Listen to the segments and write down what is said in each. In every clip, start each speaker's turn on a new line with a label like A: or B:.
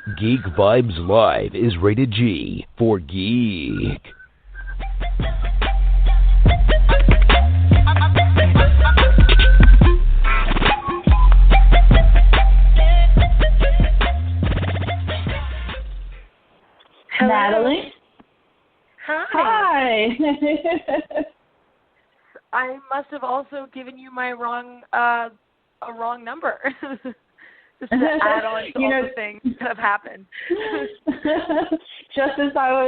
A: Geek Vibes Live is rated G for geek.
B: Hello.
C: Natalie?
B: Hi.
C: Hi.
B: I must have also given you my a wrong number. Just to add on to all the things that have happened.
C: Just as I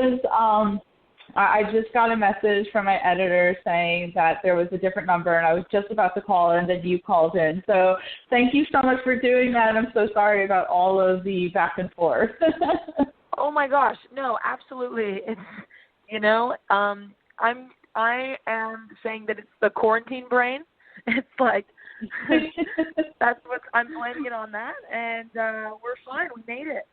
C: just got a message from my editor saying that there was a different number, and I was just about to call, and then you called in. So thank you so much for doing that. I'm so sorry about all of the back and forth.
B: Oh my gosh, no, absolutely. It's I am saying that it's the quarantine brain. It's like that's what I'm blaming it on that, and we're fine. We made it.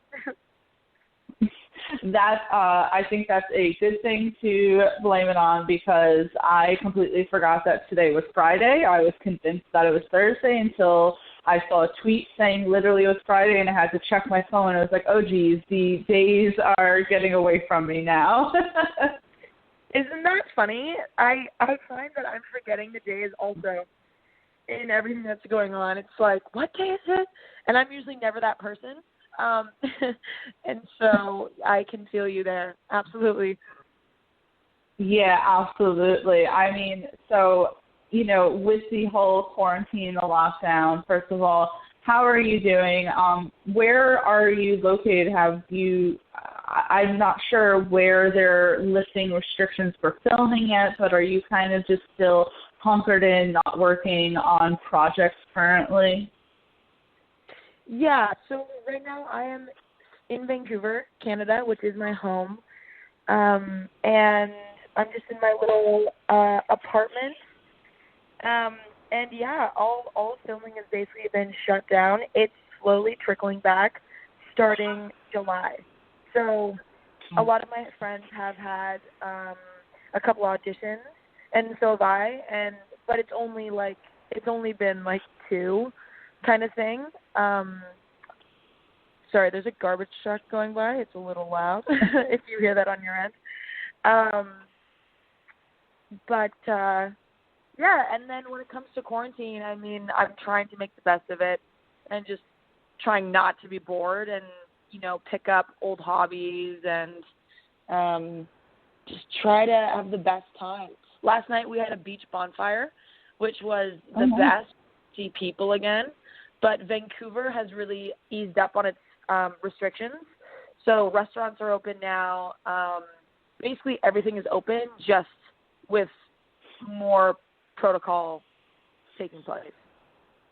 C: I think that's a good thing to blame it on, because I completely forgot that today was Friday. I was convinced that it was Thursday until I saw a tweet saying literally it was Friday, and I had to check my phone. I was like, oh, geez, the days are getting away from me now.
B: Isn't that funny? I find that I'm forgetting the days also in everything that's going on. It's like, what day is it? And I'm usually never that person. And so I can feel you there. Absolutely.
C: Yeah, absolutely. I mean, so, with the whole quarantine, the lockdown, first of all, how are you doing? Where are you located? I'm not sure where they're lifting restrictions for filming yet, but are you kind of just still hunkered in, not working on projects currently?
B: Yeah, so right now I am in Vancouver, Canada, which is my home, and I'm just in my little apartment, and yeah, all filming has basically been shut down. It's slowly trickling back starting July. So a lot of my friends have had a couple auditions, and so have I, but it's only been like 2 kind of thing. Sorry, there's a garbage truck going by. It's a little loud if you hear that on your end. Yeah, and then when it comes to quarantine, I mean, I'm trying to make the best of it and just trying not to be bored and, pick up old hobbies and just try to have the best time. Last night we had a beach bonfire, which was the best to see people again. But Vancouver has really eased up on its restrictions. So restaurants are open now. Basically everything is open, just with more protocol taking place.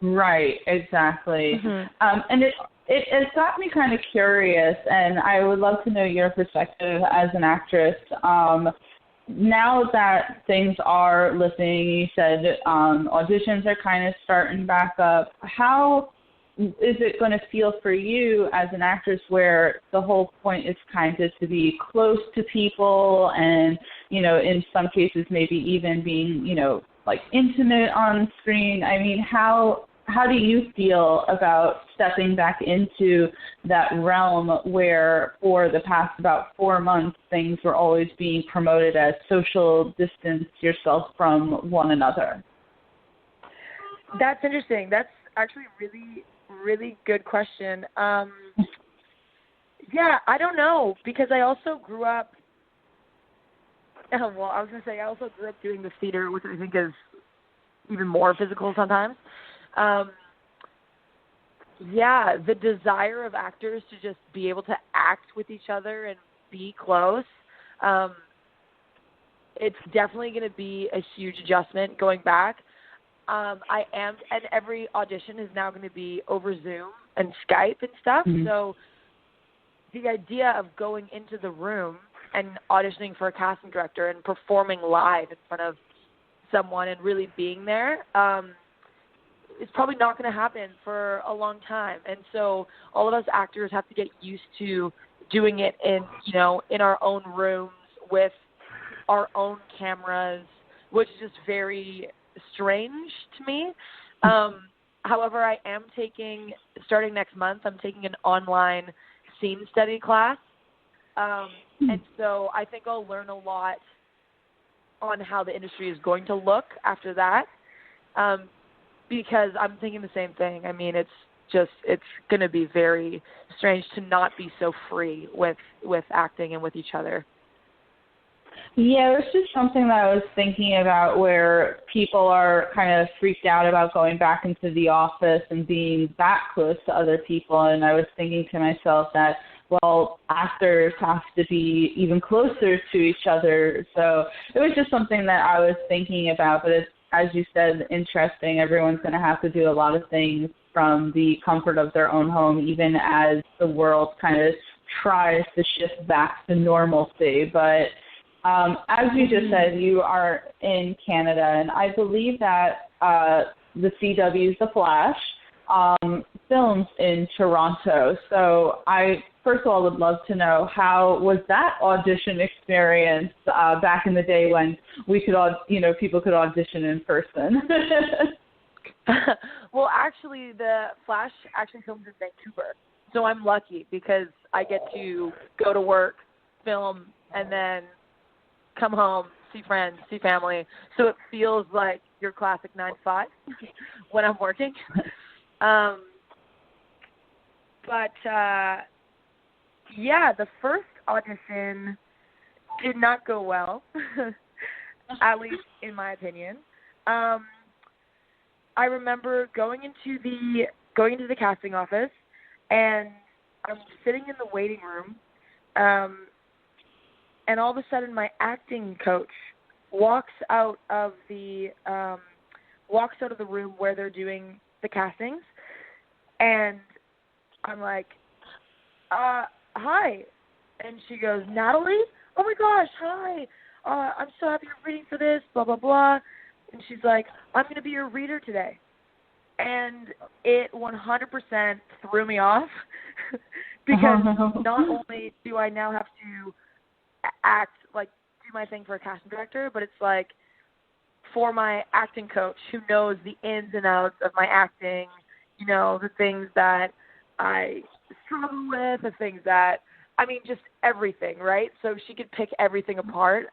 B: Right,
C: exactly. Mm-hmm. And it's got me kind of curious, and I would love to know your perspective as an actress. Now that things are lifting, you said auditions are kind of starting back up. How is it going to feel for you as an actress, where the whole point is kind of to be close to people and, in some cases maybe even being, like intimate on screen? I mean, how do you feel about stepping back into that realm where for the past about 4 months things were always being promoted as social distance yourself from one another?
B: That's interesting. That's actually really, really good question. Yeah, I don't know, because I also grew up I also grew up doing the theater, which I think is even more physical sometimes. Yeah, the desire of actors to just be able to act with each other and be close, it's definitely going to be a huge adjustment going back. And every audition is now going to be over Zoom and Skype and stuff. Mm-hmm. So the idea of going into the room and auditioning for a casting director and performing live in front of someone and really being there, is probably not going to happen for a long time. And so all of us actors have to get used to doing it in our own rooms with our own cameras, which is just very strange to me. However, I am starting next month, I'm taking an online scene study class. And so I think I'll learn a lot on how the industry is going to look after that, because I'm thinking the same thing. I mean, it's going to be very strange to not be so free with acting and with each other.
C: Yeah, it's just something that I was thinking about, where people are kind of freaked out about going back into the office and being that close to other people. And I was thinking to myself that, well, actors have to be even closer to each other. So it was just something that I was thinking about. But it's, as you said, interesting. Everyone's going to have to do a lot of things from the comfort of their own home, even as the world kind of tries to shift back to normalcy. But as you just said, you are in Canada, and I believe that the CW's The Flash films in Toronto. So I, first of all, would love to know, how was that audition experience back in the day when we could, people could audition in person?
B: Well, actually, The Flash actually filmed in Vancouver, so I'm lucky because I get to go to work, film, and then come home, see friends, see family. So it feels like your classic 9 to 5 when I'm working. Yeah, the first audition did not go well, at least in my opinion. I remember going into the casting office, and I'm sitting in the waiting room, and all of a sudden my acting coach walks out of the room where they're doing the castings, and I'm like, hi. And she goes, Natalie? Oh my gosh, hi. I'm so happy you're reading for this, blah, blah, blah. And she's like, I'm going to be your reader today. And it 100% threw me off because not only do I now have to act, like, do my thing for a casting director, but it's like for my acting coach who knows the ins and outs of my acting, the things that I struggle with, the things that, just everything, right? So she could pick everything apart.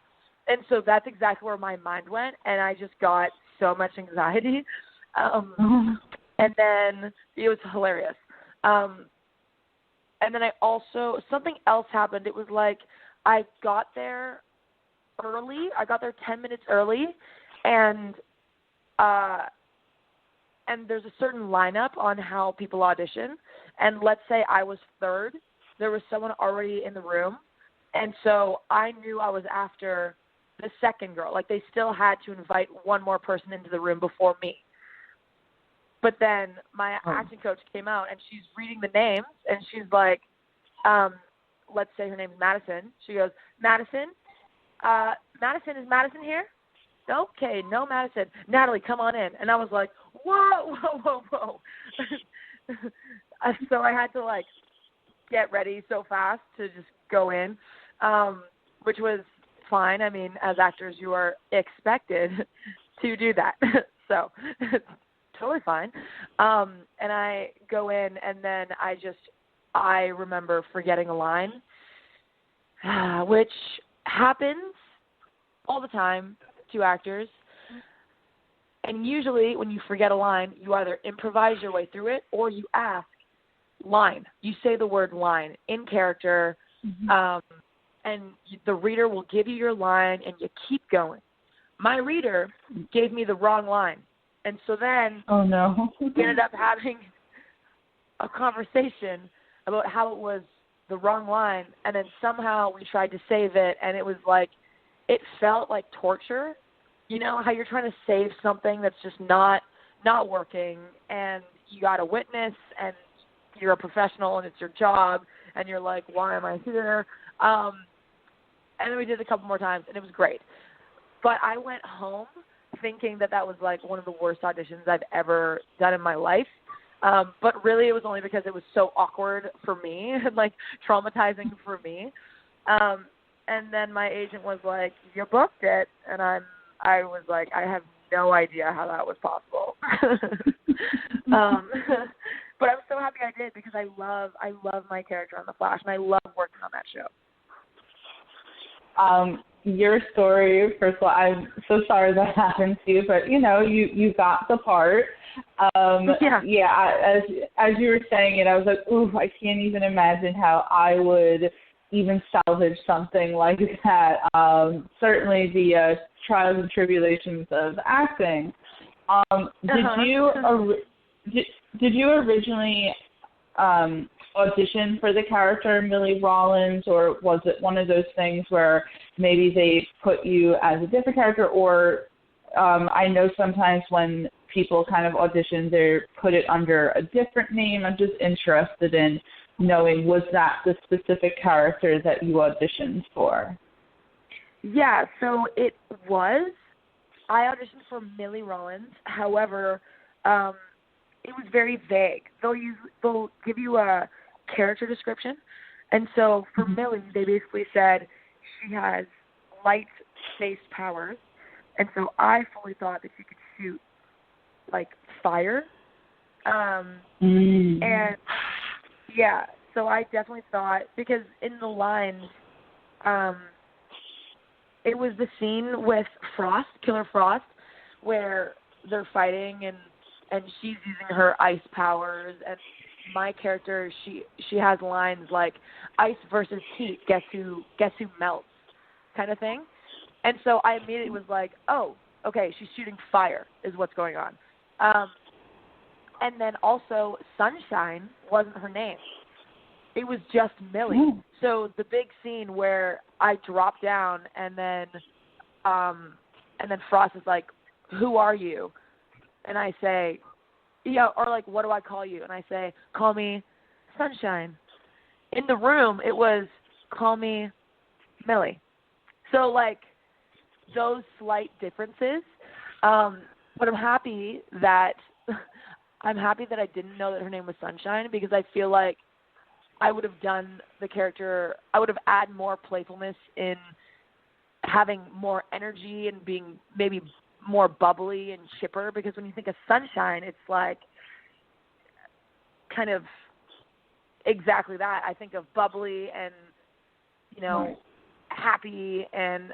B: And so that's exactly where my mind went, and I just got so much anxiety. And then it was hilarious. And then something else happened. It was like I got there early. I got there 10 minutes early, and there's a certain lineup on how people audition. And let's say I was third. There was someone already in the room, and so I knew I was after the second girl. Like, they still had to invite one more person into the room before me. But then my acting coach came out, and she's reading the names, and she's like, let's say her name's Madison. She goes, Madison, is Madison here? Okay, no Madison. Natalie, come on in. And I was like, whoa. So I had to, like, get ready so fast to just go in, which was fine. As actors, you are expected to do that. So totally fine. And I go in, and then I remember forgetting a line, which happens all the time to actors. And usually when you forget a line, you either improvise your way through it or you ask line. You say the word line in character, and the reader will give you your line, and you keep going. My reader gave me the wrong line. And so then we ended up having a conversation about how it was the wrong line, and then somehow we tried to save it, and it was like, it felt like torture. How you're trying to save something that's just not working, and you got a witness, and you're a professional, and it's your job, and you're like, why am I here? And then we did it a couple more times, and it was great. But I went home thinking that was like one of the worst auditions I've ever done in my life. But really it was only because it was so awkward for me and like traumatizing for me. And then my agent was like, you booked it. And I was like, I have no idea how that was possible. But I'm so happy I did because I love my character on The Flash, and I love working on that show.
C: Your story, first of all, I'm so sorry that happened to you, but you got the part. As you were saying it, I was like, ooh, I can't even imagine how I would even salvage something like that. Certainly the trials and tribulations of acting. Did you originally audition for the character Millie Rawlins, or was it one of those things where maybe they put you as a different character, or I know sometimes when people kind of audition, they put it under a different name. I'm just interested in knowing, was that the specific character that you auditioned for?
B: Yeah, so it was. I auditioned for Millie Rawlins. However, it was very vague. They'll give you a character description. And so for Millie, they basically said she has light-based powers. And so I fully thought that she could shoot, like, fire. And, yeah, so I definitely thought, because in the lines, it was the scene with Frost, Killer Frost, where they're fighting and she's using her ice powers, and my character, she has lines like ice versus heat, guess who melts, kind of thing. And so I immediately was like, oh, okay, she's shooting fire is what's going on. And then also Sunshine wasn't her name. It was just Millie. Mm. So the big scene where I drop down and then Frost is like, who are you? And I say, or like, what do I call you? And I say, call me Sunshine. In the room, it was, call me Millie. So, like, those slight differences. But I'm happy that I didn't know that her name was Sunshine, because I feel like I would have done the character, I would have added more playfulness in having more energy and being maybe more bubbly and chipper, because when you think of Sunshine, it's like kind of exactly that. I think of bubbly and, happy and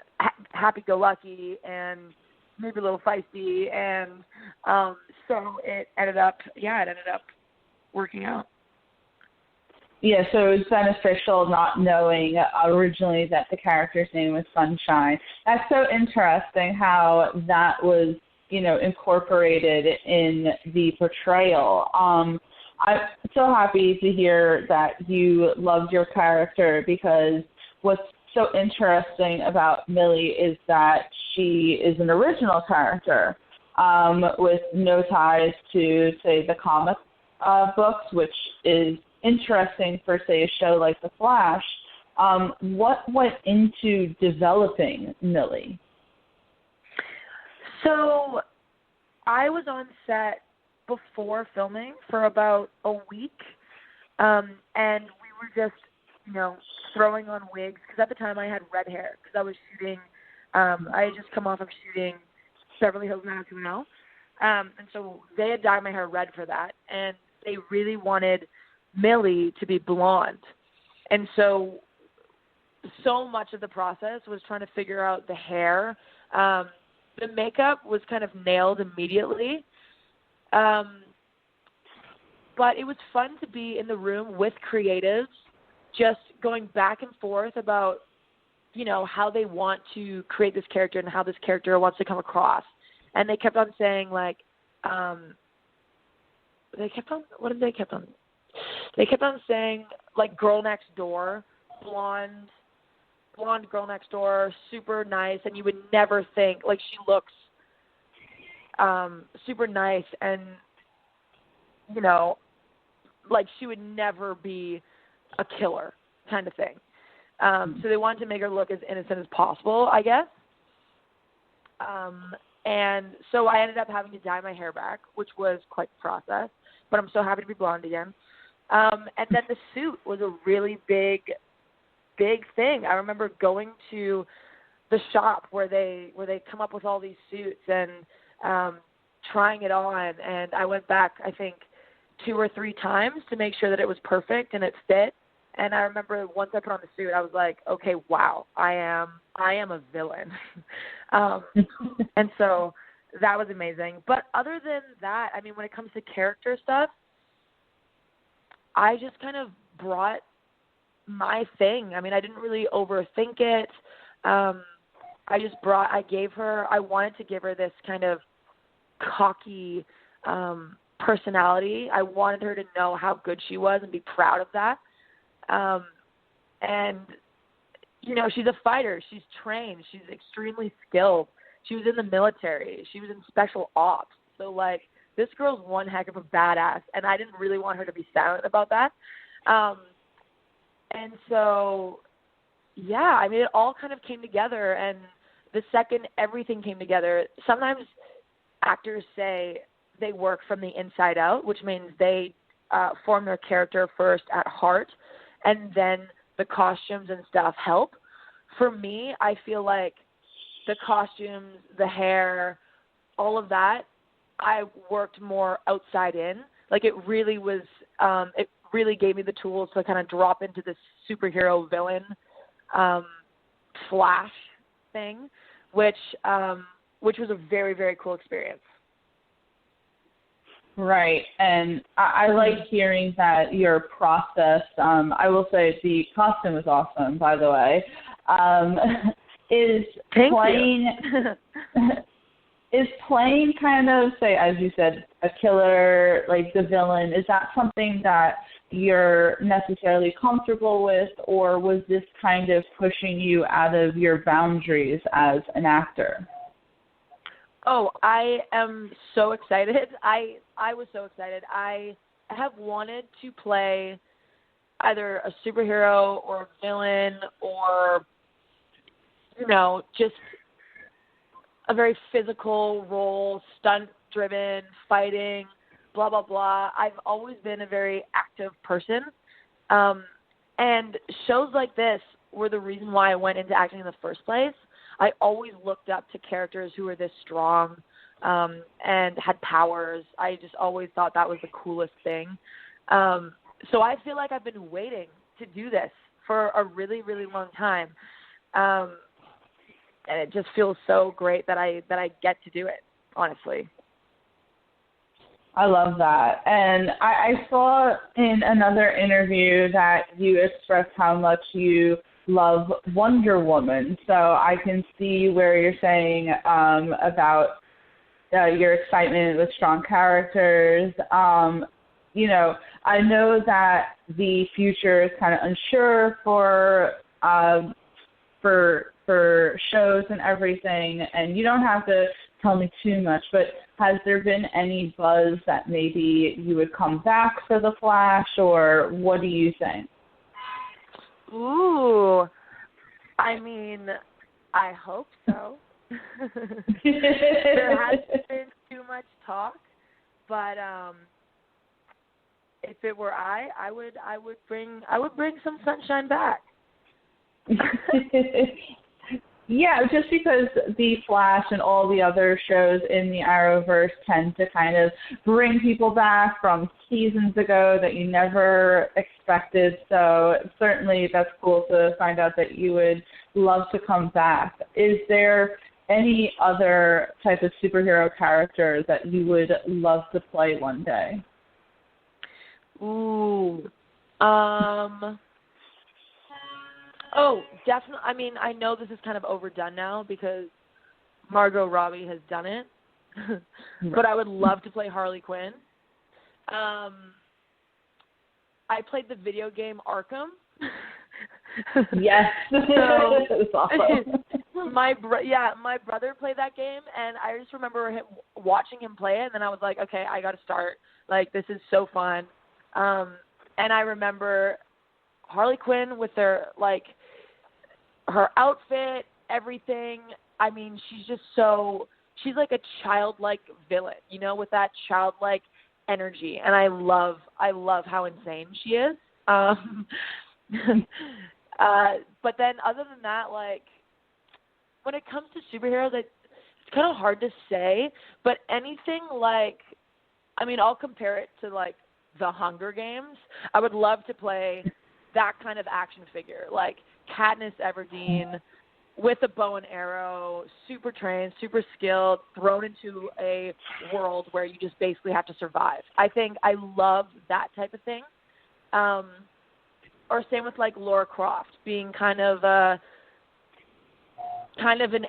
B: happy-go-lucky and maybe a little feisty, and so it ended up working out.
C: Yeah, so it was beneficial not knowing originally that the character's name was Sunshine. That's so interesting how that was, incorporated in the portrayal. I'm so happy to hear that you loved your character, because what's so interesting about Millie is that she is an original character with no ties to, say, the comic books, which is interesting for, say, a show like The Flash. What went into developing Millie?
B: So I was on set before filming for about a week, and we were just, throwing on wigs, because at the time I had red hair, because I was shooting, I had just come off of shooting Beverly Hills 90210, and so they had dyed my hair red for that, and they really wanted Millie to be blonde. And so much of the process was trying to figure out the hair. The makeup was kind of nailed immediately. But it was fun to be in the room with creatives, just going back and forth about, how they want to create this character and how this character wants to come across. And they kept on saying, like, they kept on saying, like, girl next door, blonde girl next door, super nice, and you would never think, like, she looks super nice, and, like, she would never be a killer kind of thing. So they wanted to make her look as innocent as possible, I guess. And so I ended up having to dye my hair back, which was quite the process, but I'm so happy to be blonde again. And then the suit was a really big thing. I remember going to the shop where they come up with all these suits and trying it on. And I went back, I think, 2 or 3 times to make sure that it was perfect and it fit. And I remember once I put on the suit, I was like, okay, wow, I am a villain. And so that was amazing. But other than that, I mean, when it comes to character stuff, I just kind of brought my thing. I mean, I didn't really overthink it. I wanted to give her this kind of cocky personality. I wanted her to know how good she was and be proud of that. And, you know, she's a fighter. She's trained. She's extremely skilled. She was in the military. She was in special ops. So, like, this girl's one heck of a badass, and I didn't really want her to be silent about that. And so, yeah, I mean, it all kind of came together, and the second everything came together, sometimes actors say they work from the inside out, which means they form their character first at heart, and then the costumes and stuff help. For me, I feel like the costumes, the hair, all of that, I worked more outside in. Like, it really was, it really gave me the tools to kind of drop into this superhero villain flash thing, which was a very, very cool experience.
C: Right, and I like hearing that your process, I will say the costume is awesome, by the way, is playing kind of, say, as you said, a killer, like the villain, is that something that you're necessarily comfortable with, or was this kind of pushing you out of your boundaries as an actor?
B: Oh, I am so excited. I was so excited. I have wanted to play either a superhero or a villain or, you know, just a very physical role, stunt-driven, fighting, blah, blah, blah. I've always been a very active person. And shows like this were the reason why I went into acting in the first place. I always looked up to characters who were this strong and had powers. I just always thought that was the coolest thing. So I feel like I've been waiting to do this for a really, really long time. And it just feels so great that I get to do it, honestly.
C: I love that. And I saw in another interview that you expressed how much you love Wonder Woman. So I can see where you're saying about your excitement with strong characters. You know, I know that the future is kind of unsure for shows and everything, and you don't have to tell me too much, but has there been any buzz that maybe you would come back for The Flash, or what do you think?
B: Ooh, I mean, I hope so. There hasn't been too much talk, but if it were I would bring some sunshine back.
C: Yeah, just because The Flash and all the other shows in the Arrowverse tend to kind of bring people back from seasons ago that you never expected. So certainly that's cool to find out that you would love to come back. Is there any other type of superhero character that you would love to play one day?
B: Ooh. Oh, definitely. I mean, I know this is kind of overdone now because Margot Robbie has done it, but I would love to play Harley Quinn. I played the video game Arkham.
C: Yes.
B: So,
C: that's awesome.
B: my brother played that game, and I just remember watching him play it, and then I was like, okay, I got to start. Like, this is so fun. And I remember Harley Quinn with her outfit, everything. I mean, she's like a childlike villain, you know, with that childlike energy. And I love how insane she is. But then other than that, like, when it comes to superheroes, it's kind of hard to say, but anything like, I mean, I'll compare it to, like, The Hunger Games. I would love to play that kind of action figure, like Katniss Everdeen with a bow and arrow, super trained, super skilled, thrown into a world where you just basically have to survive. I think I love that type of thing. Or same with like Lara Croft, being kind of an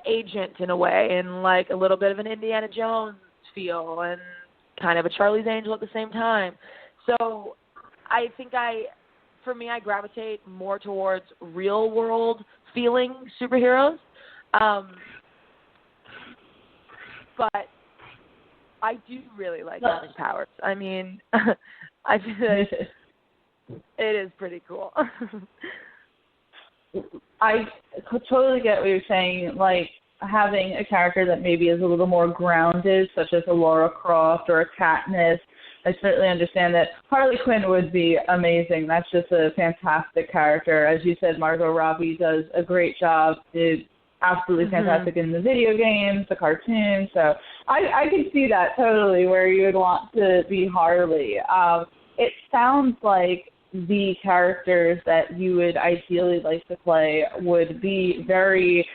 B: agent in a way, and like a little bit of an Indiana Jones feel, and kind of a Charlie's Angel at the same time. So I think for me, I gravitate more towards real world feeling superheroes. But I do really like having powers. I mean, I feel like it is pretty cool.
C: I totally get what you're saying, like having a character that maybe is a little more grounded, such as a Lara Croft or a Katniss. I certainly understand that Harley Quinn would be amazing. That's just a fantastic character. As you said, Margot Robbie does a great job. Is absolutely fantastic in the video games, the cartoons. So I can see that totally where you would want to be Harley. It sounds like the characters that you would ideally like to play would be very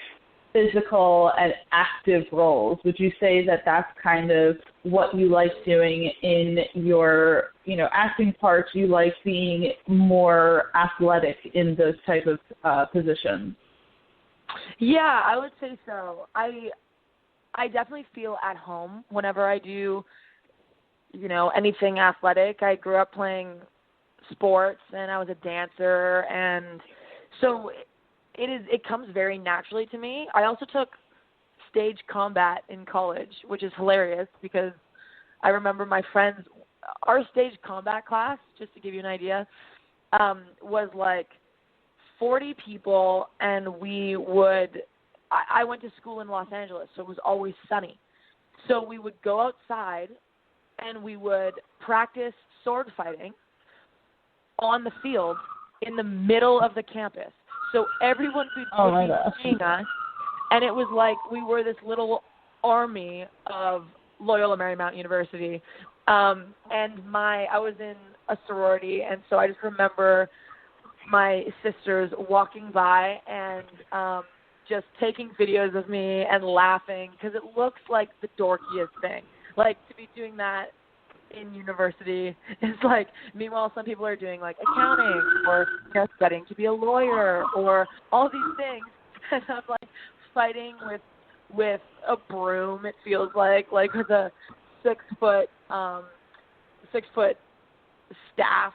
C: physical and active roles. Would you say that that's kind of what you like doing in your, acting parts? You like being more athletic in those type of positions?
B: Yeah, I would say so. I definitely feel at home whenever I do, anything athletic. I grew up playing sports and I was a dancer, and so it comes very naturally to me. I also took stage combat in college, which is hilarious because I remember my friends, our stage combat class, just to give you an idea, was like 40 people, and I went to school in Los Angeles, so it was always sunny. So we would go outside and we would practice sword fighting on the field in the middle of the campus. So everyone would be seeing us, and it was like we were this little army of Loyola Marymount University. And I was in a sorority, and so I just remember my sisters walking by and just taking videos of me and laughing because it looks like the dorkiest thing. Like, to be doing that in university is like, meanwhile some people are doing like accounting or studying to be a lawyer or all these things, and I'm like fighting with a broom, it feels like with a 6 foot staff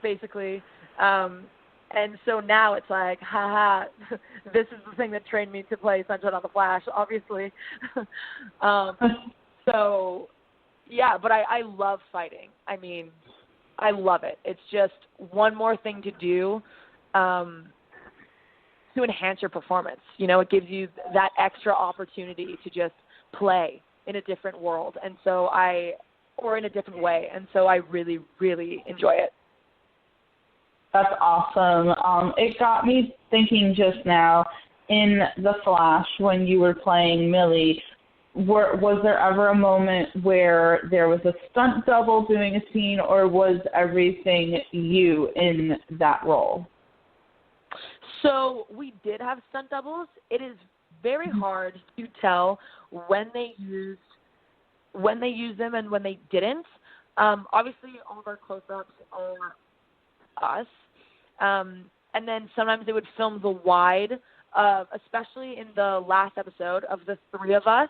B: basically, and so now it's like, haha, this is the thing that trained me to play Sunshine on the Flash, obviously. So yeah, but I love fighting. I mean, I love it. It's just one more thing to do to enhance your performance. It gives you that extra opportunity to just play in a different world, or in a different way. And so I really, really enjoy it.
C: That's awesome. It got me thinking just now, in The Flash, when you were playing Millie, was there ever a moment where there was a stunt double doing a scene, or was everything you in that role?
B: So we did have stunt doubles. It is very hard to tell when they used them and when they didn't. Obviously, all of our close-ups are us. And then sometimes they would film the wide, especially in the last episode of the three of us,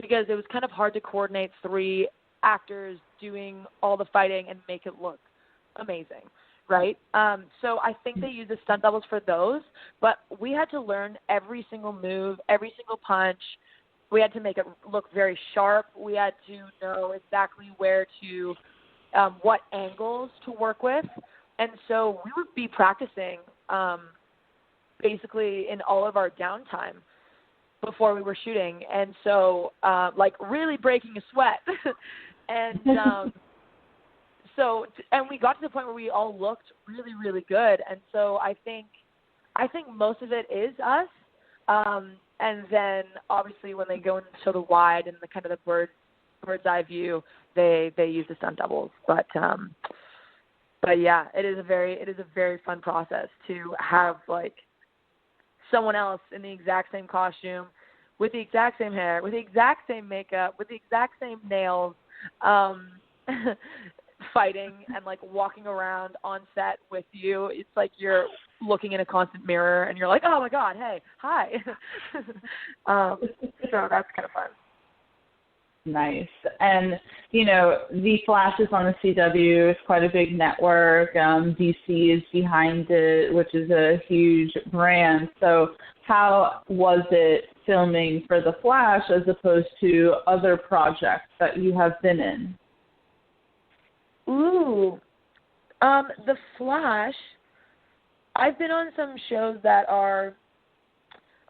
B: because it was kind of hard to coordinate 3 actors doing all the fighting and make it look amazing, right? So I think they used the stunt doubles for those, but we had to learn every single move, every single punch. We had to make it look very sharp. We had to know exactly where to, what angles to work with. And so we would be practicing basically in all of our downtime before we were shooting. And so, really breaking a sweat. And and we got to the point where we all looked really, really good. And so I think most of it is us. And then obviously when they go into the wide and the kind of the bird's eye view, they use the stunt doubles. But But yeah, it is a very fun process to have like someone else in the exact same costume, with the exact same hair, with the exact same makeup, with the exact same nails, fighting and like walking around on set with you. It's like you're looking in a constant mirror and you're like, oh my God, hey, hi. So that's kind of fun.
C: Nice. And, you know, The Flash is on the CW. It's quite a big network. DC is behind it, which is a huge brand. So how was it filming for The Flash as opposed to other projects that you have been in?
B: Ooh. The Flash, I've been on some shows that are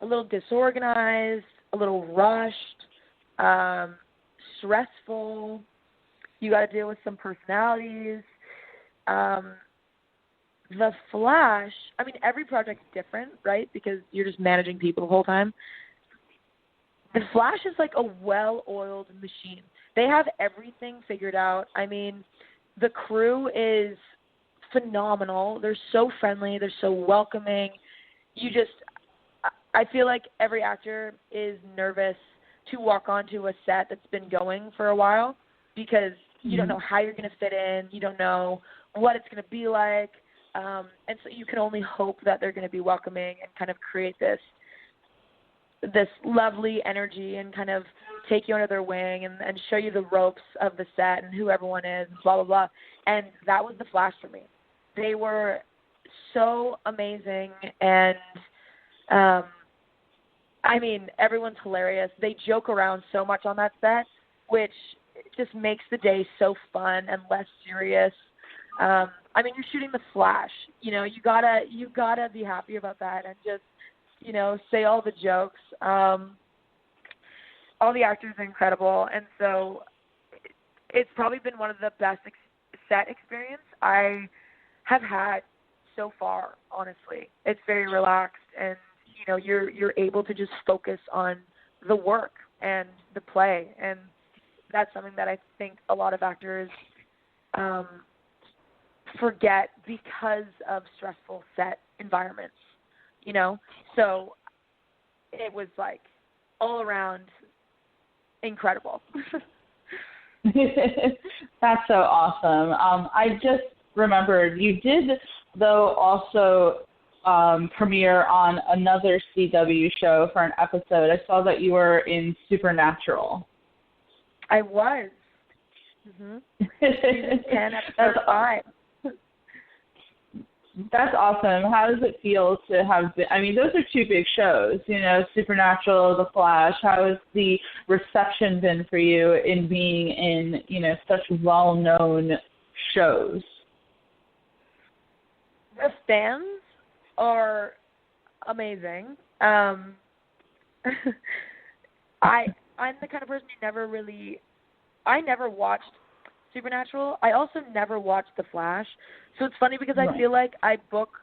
B: a little disorganized, a little rushed, stressful. You got to deal with some personalities. The Flash, I mean, every project's different, right? Because you're just managing people the whole time. The Flash is like a well-oiled machine. They have everything figured out. I mean, the crew is phenomenal. They're so friendly. They're so welcoming. I feel like every actor is nervous to walk onto a set that's been going for a while because you don't know how you're going to fit in. You don't know what it's going to be like. And so you can only hope that they're going to be welcoming and kind of create this lovely energy and kind of take you under their wing and show you the ropes of the set and who everyone is and blah, blah, blah. And that was the Flash for me. They were so amazing and, I mean, everyone's hilarious. They joke around so much on that set, which just makes the day so fun and less serious. I mean, you're shooting the Flash. You know, you gotta be happy about that and just, you know, say all the jokes. All the actors are incredible, and so it's probably been one of the best set experience I have had so far. Honestly, it's very relaxed and. You know, you're able to just focus on the work and the play, and that's something that I think a lot of actors forget because of stressful set environments, you know? So it was like all around incredible.
C: That's so awesome. I just remembered you did, though, also premiere on another CW show for an episode. I saw that you were in Supernatural.
B: I was. Mm-hmm. Season 10, episode 5.
C: That's awesome. How does it feel to have been, I mean, those are two big shows, you know, Supernatural, The Flash. How has the reception been for you in being in, you know, such well-known shows?
B: The fans are amazing. I'm the kind of person who I never watched Supernatural. I also never watched The Flash. So it's funny because I feel like I book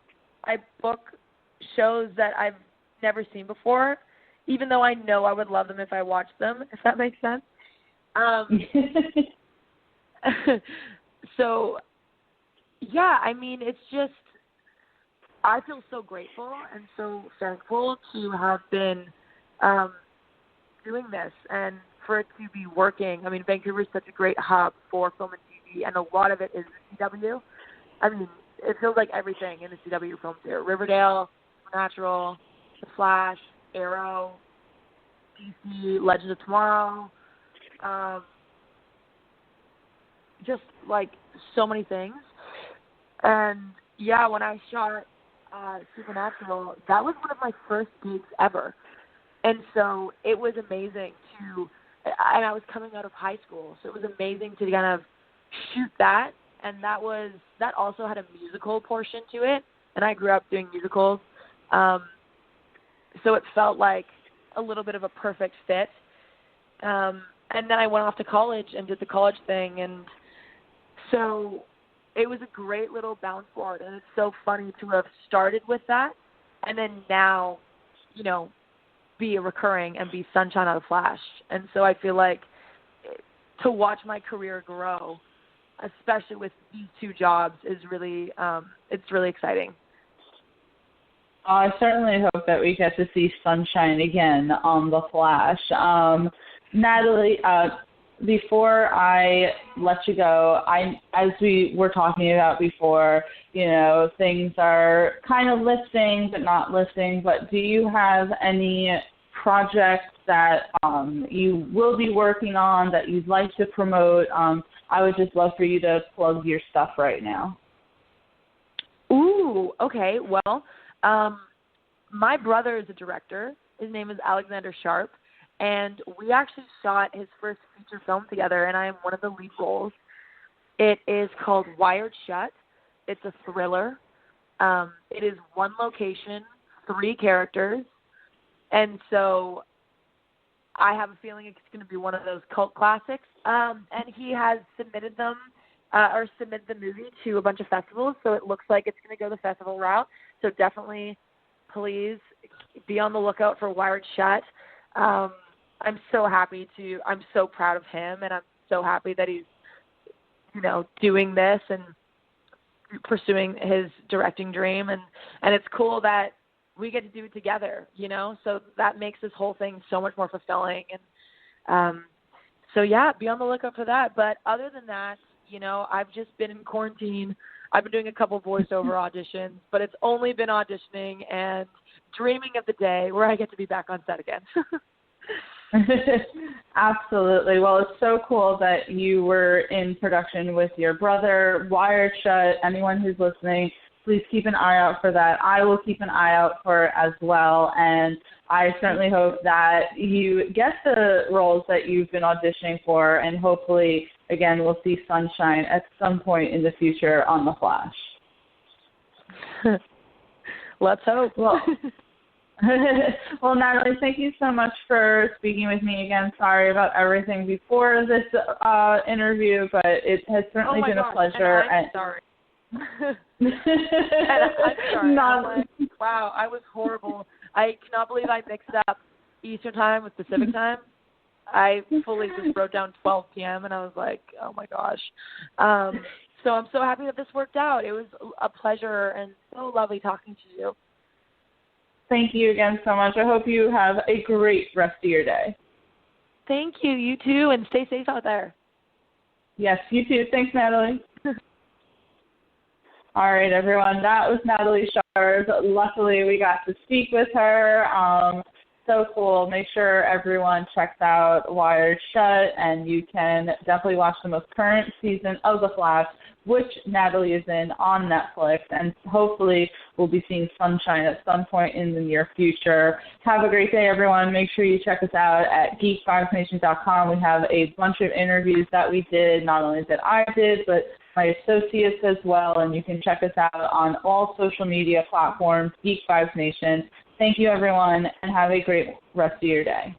B: shows that I've never seen before, even though I know I would love them if I watched them, if that makes sense. So, yeah, I mean, it's just, I feel so grateful and so thankful to have been doing this and for it to be working. I mean, Vancouver is such a great hub for film and TV, and a lot of it is the CW. I mean, it feels like everything in the CW films here. Riverdale, Supernatural, The Flash, Arrow, DC, Legends of Tomorrow, just like so many things. And yeah, when I shot Supernatural, that was one of my first gigs ever. And so it was amazing and I was coming out of high school, so it was amazing to kind of shoot that. And that also had a musical portion to it, and I grew up doing musicals. So it felt like a little bit of a perfect fit. And then I went off to college and did the college thing, and so it was a great little bounce board, and it's so funny to have started with that and then now, you know, be a recurring and be sunshine on a Flash. And so I feel like to watch my career grow especially with these 2 jobs, is really it's really exciting.
C: I certainly hope that we get to see sunshine again on The Flash. Natalie, before I let you go, as we were talking about before, things are kind of lifting but not lifting, but do you have any projects that you will be working on that you'd like to promote? I would just love for you to plug your stuff right now.
B: Ooh, okay. Well, my brother is a director. His name is Alexander Sharp, and we actually shot his first feature film together, and I am one of the lead roles. It is called Wired Shut. It's a thriller. It is 1 location, 3 characters, and so I have a feeling it's going to be one of those cult classics. And he has submitted the movie to a bunch of festivals, so it looks like it's going to go the festival route. So definitely, please be on the lookout for Wired Shut. I'm so proud of him, and I'm so happy that he's, doing this and pursuing his directing dream. And it's cool that we get to do it together, so that makes this whole thing so much more fulfilling. And so, yeah, be on the lookout for that. But other than that, I've just been in quarantine. I've been doing a couple voiceover auditions, but it's only been auditioning and dreaming of the day where I get to be back on set again.
C: Absolutely. Well, it's so cool that you were in production with your brother. Wired Shut, anyone who's listening, please keep an eye out for that. I will keep an eye out for it as well, and I certainly hope that you get the roles that you've been auditioning for, and hopefully, again, we'll see sunshine at some point in the future on The Flash.
B: Let's hope.
C: Well, Natalie, thank you so much for speaking with me again. Sorry about everything before this interview, but it has certainly been a pleasure.
B: And I'm sorry. I'm sorry. Wow, I was horrible. I cannot believe I mixed up Eastern time with Pacific time. I fully just wrote down 12 p.m. and I was like, oh my gosh. So I'm so happy that this worked out. It was a pleasure and so lovely talking to you.
C: Thank you again so much. I hope you have a great rest of your day.
B: Thank you. You too, and stay safe out there.
C: Yes, you too. Thanks, Natalie. All right, everyone. That was Natalie Sharp. Luckily, we got to speak with her. So cool. Make sure everyone checks out Wired Shut, and you can definitely watch the most current season of The Flash, which Natalie is in, on Netflix, and hopefully we'll be seeing sunshine at some point in the near future. Have a great day, everyone. Make sure you check us out at geek5nation.com. We have a bunch of interviews that we did, not only that I did, but my associates as well, and you can check us out on all social media platforms, Geek5 Nation. Thank you, everyone, and have a great rest of your day.